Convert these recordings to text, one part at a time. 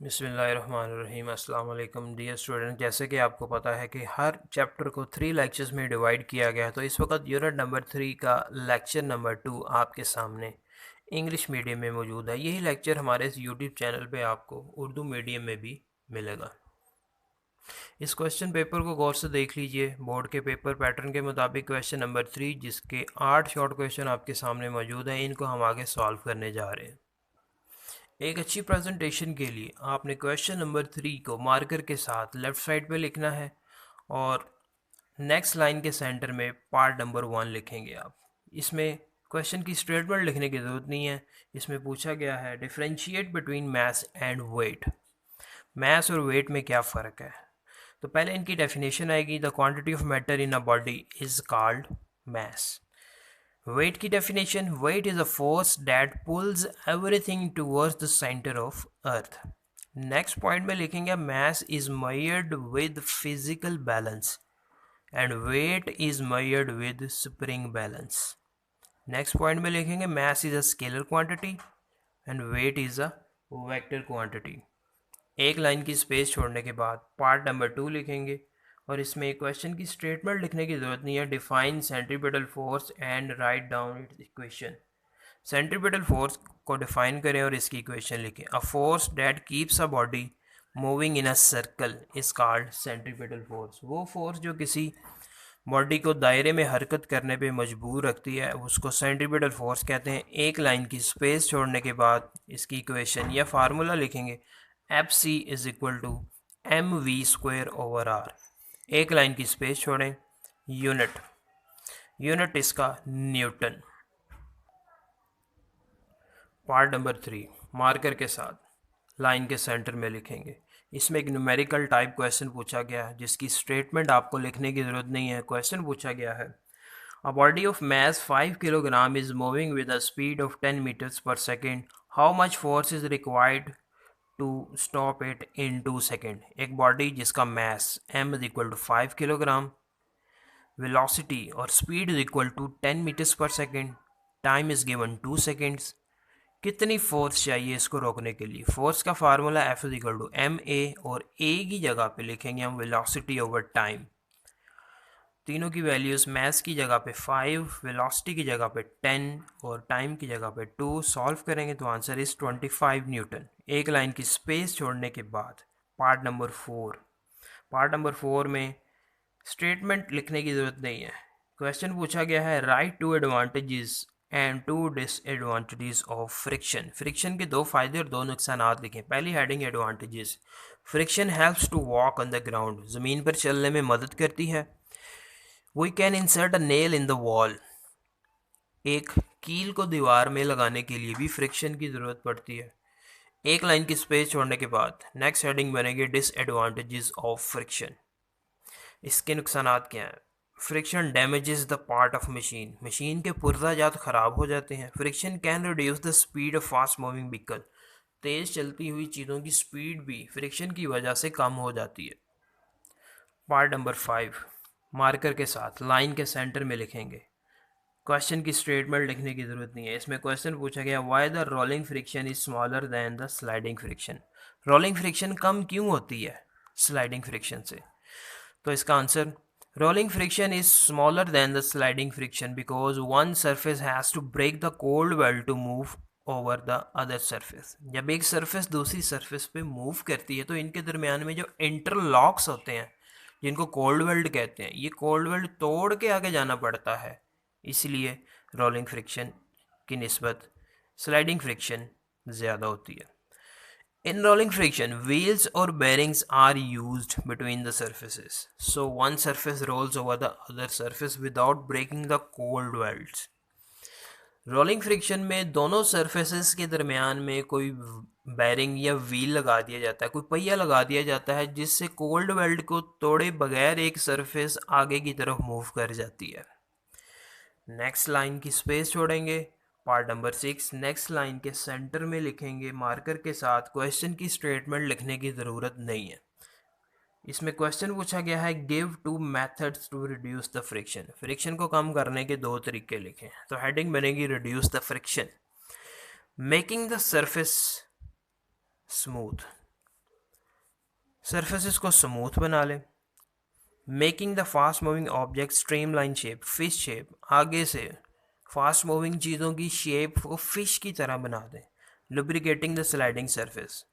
बिस्मिल्लाहिर्रहमानिर्रहीम। अस्सलाम वालेकुम डियर स्टूडेंट। जैसे कि आपको पता है कि हर चैप्टर को 3 लेक्चर्स में डिवाइड किया गया है, तो इस वक्त यूनिट नंबर 3 का लेक्चर नंबर 2 आपके सामने इंग्लिश मीडियम में मौजूद है। यही लेक्चर हमारे इस यूट्यूब चैनल पे आपको उर्दू मीडियम में भी मिलेगा। इस क्वेश्चन पेपर को गौर से देख लीजिए। बोर्ड के पेपर पैटर्न के मुताबिक क्वेश्चन नंबर 3, जिसके 8 शॉर्ट क्वेश्चन आपके सामने मौजूद हैं, इनको हम आगे सॉल्व करने जा रहे हैं। एक अच्छी प्रेजेंटेशन के लिए आपने क्वेश्चन नंबर 3 को मार्कर के साथ लेफ़्ट साइड पे लिखना है और नेक्स्ट लाइन के सेंटर में पार्ट नंबर 1 लिखेंगे आप। इसमें क्वेश्चन की स्टेटमेंट लिखने की ज़रूरत नहीं है। इसमें पूछा गया है differentiate between mass and weight. Mass और वेट में क्या फ़र्क है? तो पहले इनकी डेफिनेशन आएगी। The quantity of matter in a body is called mass. Weight की definition, weight is a force that pulls everything towards the centre of earth. Next point में लिखेंगे mass is measured with physical balance and weight is measured with spring balance. Next point में लिखेंगे mass is a scalar quantity and weight is a vector quantity. एक line की space छोड़ने के बाद part number 2 लिखेंगे और इसमें क्वेश्चन की स्टेटमेंट लिखने की ज़रूरत नहीं है। Define centripetal force and write down it's equation. Centripetal force को डिफाइन करें और इसकी इक्वेशन लिखें। अ force that keeps a body moving in a circle is called centripetal force. वो फोर्स जो किसी बॉडी को दायरे में हरकत करने पे मजबूर रखती है, उसको सेंट्रीपिटल फोर्स कहते हैं। एक लाइन की स्पेस छोड़ने के बाद इसकी इक्वेशन या फार्मूला लिखेंगे। F C is equal to M V square over R. एक लाइन की स्पेस छोड़ें। यूनिट यूनिट इसका न्यूटन। पार्ट नंबर 3 मार्कर के साथ लाइन के सेंटर में लिखेंगे। इसमें एक न्यूमेरिकल टाइप क्वेश्चन पूछा गया है, जिसकी स्टेटमेंट आपको लिखने की ज़रूरत नहीं है। क्वेश्चन पूछा गया है a body of mass 5 kilogram is moving with a speed of 10 metres per second. How much force is required to stop it in 2 second. एक बॉडी जिसका mass m is equal to 5 kilogram, velocity और speed is equal to 10 metres per second, time is given 2 seconds. कितनी force चाहिए इसको रोकने के लिए? Force का formula F is equal to M A, और ए की जगह पे लिखेंगे हम वेलोसिटी ओवर टाइम। तीनों की वैल्यूज़, मैस की जगह पे 5, वेलोसिटी की जगह पे 10 और टाइम की जगह पे 2। सॉल्व करेंगे तो आंसर इज़ 25 न्यूटन। एक लाइन की स्पेस छोड़ने के बाद पार्ट नंबर 4 में स्टेटमेंट लिखने की ज़रूरत नहीं है। क्वेश्चन पूछा गया है write two advantages and two disadvantages of friction. Friction के 2 फ़ायदे और 2 नुकसानात लिखें। पहली heading advantages. Friction helps to walk on the ground. ज़मीन पर चलने में मदद करती है। We can insert a nail in the wall. एक कील को दीवार में लगाने के लिए भी फ्रिक्शन की ज़रूरत पड़ती है। एक लाइन की स्पेस छोड़ने के बाद नेक्स्ट हेडिंग बनेगी डिसएडवांटेजेस ऑफ फ्रिक्शन। इसके नुकसानात क्या हैं? Friction damages the part of machine. Machine के पुर्जाजात ख़राब हो जाते हैं। Friction can reduce the speed of fast moving vehicle. तेज़ चलती हुई चीज़ों की स्पीड भी फ्रिक्शन की वजह से कम हो जाती है। पार्ट नंबर 5 मार्कर के साथ लाइन के सेंटर में लिखेंगे। क्वेश्चन की स्टेटमेंट लिखने की ज़रूरत नहीं है। इसमें क्वेश्चन पूछा गया why the rolling friction is smaller than the sliding friction. Rolling friction कम क्यों होती है स्लाइडिंग फ्रिक्शन से? तो इसका answer, rolling friction is smaller than the sliding friction because one surface has to break the cold weld to move over the other surface. जब एक surface दूसरी सरफेस पे मूव करती है तो इनके दरमियान में जो इंटरलॉक्स होते हैं, जिनको कोल्ड वेल्ड कहते हैं, ये कोल्ड वेल्ड तोड़ के आगे जाना पड़ता है। इसलिए रोलिंग फ्रिक्शन की निस्बत स्लाइडिंग फ्रिक्शन ज़्यादा होती है। In rolling friction, wheels or bearings are used between the surfaces. So one surface rolls over the other surface without breaking the cold welds. Rolling friction में दोनों सरफेसेस के दरमियान में कोई बैरिंग या व्हील लगा दिया जाता है, कोई पहिया लगा दिया जाता है, जिससे कोल्ड वेल्ड को तोड़े बगैर एक सरफेस आगे की तरफ मूव कर जाती है। नेक्स्ट लाइन की स्पेस छोड़ेंगे। पार्ट नंबर 6 नेक्स्ट लाइन के सेंटर में लिखेंगे मार्कर के साथ। क्वेश्चन की स्टेटमेंट लिखने की ज़रूरत नहीं है। इसमें क्वेश्चन पूछा गया है give 2 methods to reduce the friction. Friction को कम करने के 2 तरीके लिखें। तो हेडिंग बनेगी reduce the friction. Making the surface smooth. Surfaces को स्मूथ बना लें। Making the fast moving object streamline shape, fish shape, आगे से फास्ट मूविंग चीज़ों की शेप को फिश की तरह बना दें। Lubricating the sliding surface,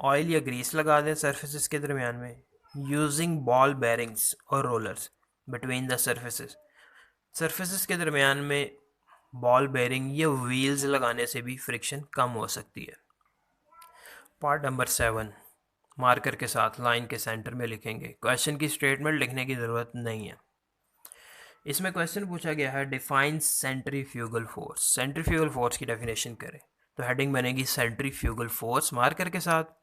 oil या ग्रीस लगा दें सरफेसेस के दरमियान में। यूजिंग बॉल बेरिंग्स और rollers between the surfaces, surfaces के दरमियान में बॉल बेरिंग या व्हील्स लगाने से भी फ्रिक्शन कम हो सकती है। पार्ट नंबर 7, मार्कर के साथ लाइन के सेंटर में लिखेंगे। क्वेश्चन की स्टेटमेंट लिखने की ज़रूरत नहीं है। इसमें क्वेश्चन पूछा गया है define centrifugal force, centrifugal force की डेफिनेशन करें। तो हेडिंग बनेगी सेंट्रीफ्यूगल फोर्स मार्कर के साथ।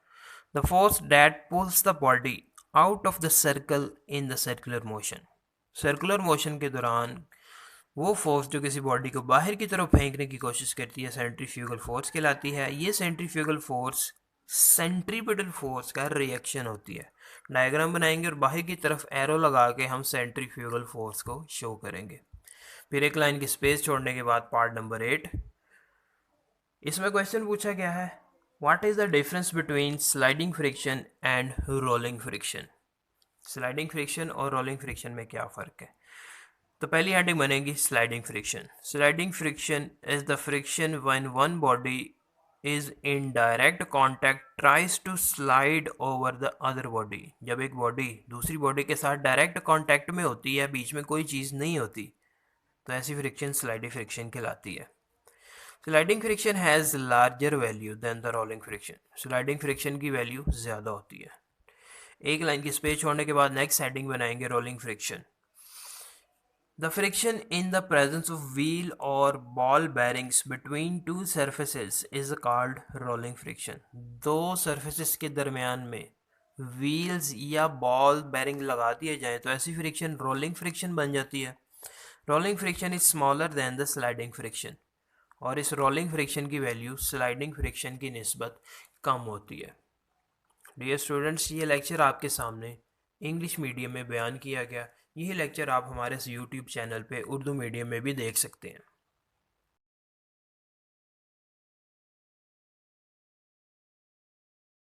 The force that pulls the body out of the circle in the circular motion, circular motion के दौरान वो फोर्स जो किसी बॉडी को बाहर की तरफ फेंकने की कोशिश करती है सेंट्रीफ्यूगल फोर्स कहलाती है। ये सेंट्रीफ्यूगल फोर्स सेंट्रीपिटल फोर्स का रिएक्शन होती है। डायग्राम बनाएंगे और बाहर की तरफ एरो लगा के हम सेंट्रीफ्यूगल फोर्स को शो करेंगे। फिर एक लाइन की स्पेस छोड़ने के बाद पार्ट नंबर 8, इसमें क्वेश्चन पूछा गया है what is the difference between sliding friction and rolling friction. Sliding friction और रोलिंग फ्रिक्शन में क्या फ़र्क है। तो पहली हेडिंग बनेगी sliding friction. Sliding friction is the friction when one body is in direct contact tries to slide over the other body, जब एक बॉडी दूसरी बॉडी के साथ डायरेक्ट कॉन्टैक्ट में होती है, बीच में कोई चीज़ नहीं होती, तो ऐसी फ्रिक्शन स्लाइडिंग फ्रिक्शन कहलाती है। Sliding friction has larger value than the rolling friction, sliding friction की वैल्यू ज़्यादा होती है। एक लाइन की स्पेस छोड़ने के बाद नेक्स्ट हेडिंग बनाएंगे rolling friction. The friction in the presence of wheel or ball bearings between two surfaces is called rolling friction. दो surfaces के दरमियान में wheels या ball bearing लगा दिए जाए तो ऐसी friction rolling friction बन जाती है। Rolling friction is smaller than the sliding friction और इस rolling friction की वैल्यू sliding friction की निस्बत कम होती है। डियर स्टूडेंट्स, ये लेक्चर आपके सामने इंग्लिश मीडियम में बयान किया गया। यही लेक्चर आप हमारे इस यूट्यूब चैनल पे उर्दू मीडियम में भी देख सकते हैं।